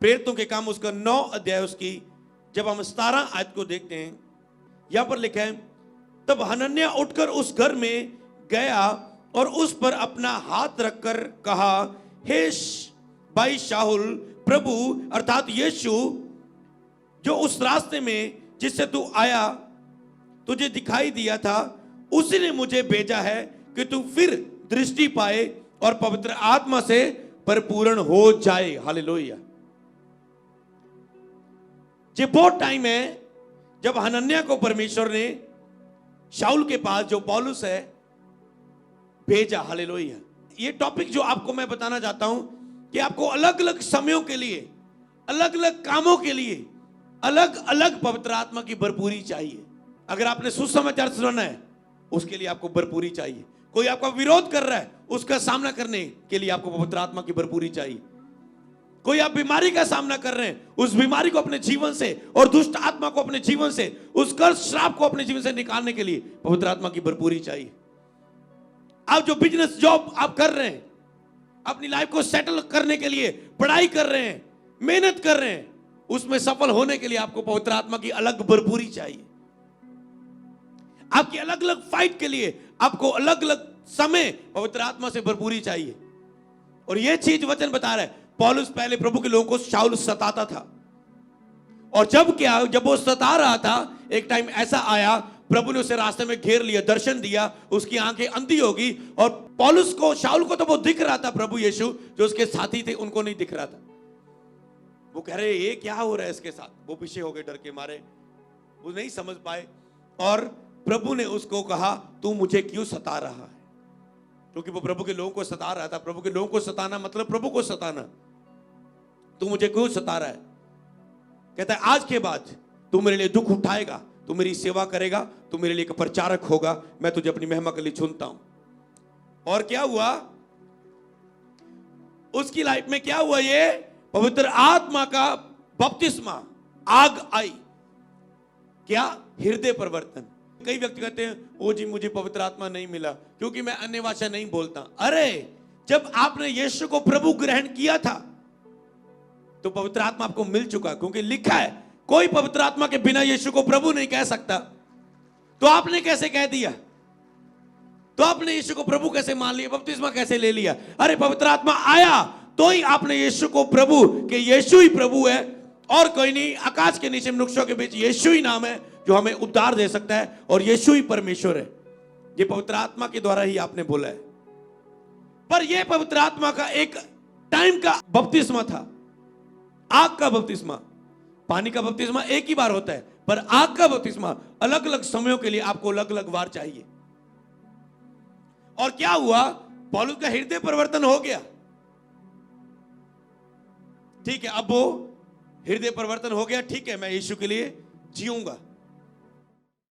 प्रेरितों के काम उसका 9 अध्याय उसकी जब हम 17 आयत को देखते हैं, यहां पर लिखा है, तब हनन्याह उठकर उस घर में गया और उस पर अपना हाथ रखकर कहा, हे भाई शाऊल, प्रभु अर्थात यीशु जो उस रास्ते में जिससे तू आया तुझे दिखाई दिया था, उसी ने मुझे भेजा है कि तू फिर दृष्टि पाए और पवित्र आत्मा से परिपूर्ण हो जाए। हालेलुया। ये बहुत टाइम है जब हनन्याह को परमेश्वर ने शाऊल के पास, जो पौलुस है, भेजा। हालेलुया। ये टॉपिक जो आपको मैं बताना चाहता हूं कि आपको अलग अलग समयों के लिए, अलग अलग कामों के लिए अलग अलग पवित्र आत्मा की भरपूरी चाहिए। अगर आपने सुसमाचार सुनाना है, उसके लिए आपको भरपूरी चाहिए। कोई आपका विरोध कर रहा है, उसका सामना करने के लिए आपको पवित्र आत्मा की भरपूरी चाहिए। कोई आप बीमारी का सामना कर रहे हैं, उस बीमारी को अपने जीवन से और दुष्ट आत्मा को अपने जीवन से, उस कर्ज श्राप को अपने जीवन से निकालने के लिए पवित्र आत्मा की भरपूरी चाहिए। आप जो बिजनेस जॉब आप कर रहे हैं, अपनी लाइफ को सेटल करने के लिए पढ़ाई कर रहे हैं, मेहनत कर रहे हैं, उसमें सफल होने के लिए आपको पवित्र आत्मा की अलग भरपूरी चाहिए। आपकी अलग अलग फाइट के लिए आपको अलग अलग समय पवित्र आत्मा से भरपूरी चाहिए। और यह चीज वचन बता रहा है, पौलुस पहले प्रभु के लोगों को शाऊल सताता था, और जब वो सता रहा था, एक टाइम ऐसा आया, प्रभु ने उसे रास्ते में घेर लिया, दर्शन दिया, उसकी आंखें अंधी होगी, और पौलुस को, शाऊल को तो वो दिख रहा था, प्रभु यीशु जो उसके साथी थे उनको नहीं दिख रहा था। वो कह रहे ये क्या हो रहा है इसके साथ, वो पीछे हो गए डर के मारे, वो नहीं समझ पाए। और प्रभु ने उसको कहा, तू मुझे क्यों सता रहा है? क्योंकि वो प्रभु के लोगों को सता रहा था। प्रभु के लोगों को सताना मतलब प्रभु को सताना। तू मुझे क्यों सता रहा है? कहता है, आज के बाद तू मेरे लिए दुख उठाएगा, तू मेरी सेवा करेगा, तू मेरे लिए एक प्रचारक होगा, मैं तुझे अपनी महिमा के लिए चुनता हूं। और क्या हुआ उसकी लाइफ में? क्या हुआ? ये पवित्र आत्मा का बपतिस्मा, आग आई। क्या? हृदय परिवर्तन। कई व्यक्ति कहते हैं, ओ जी मुझे पवित्र आत्मा नहीं मिला क्योंकि मैं अन्य भाषा नहीं बोलता। अरे, जब आपने यीशु को प्रभु ग्रहण किया था तो पवित्र आत्मा आपको मिल चुका, क्योंकि लिखा है, कोई पवित्र आत्मा के बिना यीशु को प्रभु नहीं कह सकता। तो आपने कैसे कह दिया? तो आपने यीशु को प्रभु कैसे मान लिया? बपतिस्मा कैसे ले लिया? अरे, पवित्र आत्मा आया तो ही आपने यीशु को प्रभु, कि यीशु ही प्रभु है और कोई नहीं। आकाश के नीचे मनुष्यों के बीच यीशु ही नाम है जो हमें उद्धार दे सकता है, और यीशु ही परमेश्वर है। ये पवित्र आत्मा के द्वारा ही आपने बोला है। पर यह पवित्र आत्मा का एक टाइम का बपतिस्मा था, आग का बपतिस्मा। पानी का बपतिस्मा एक ही बार होता है, पर आग का बपतिस्मा अलग अलग समयों के लिए आपको अलग अलग बार चाहिए। और क्या हुआ? पौलुस का हृदय परिवर्तन हो गया। ठीक है, अब वो हृदय परिवर्तन हो गया, ठीक है, मैं यीशु के लिए जीऊंगा।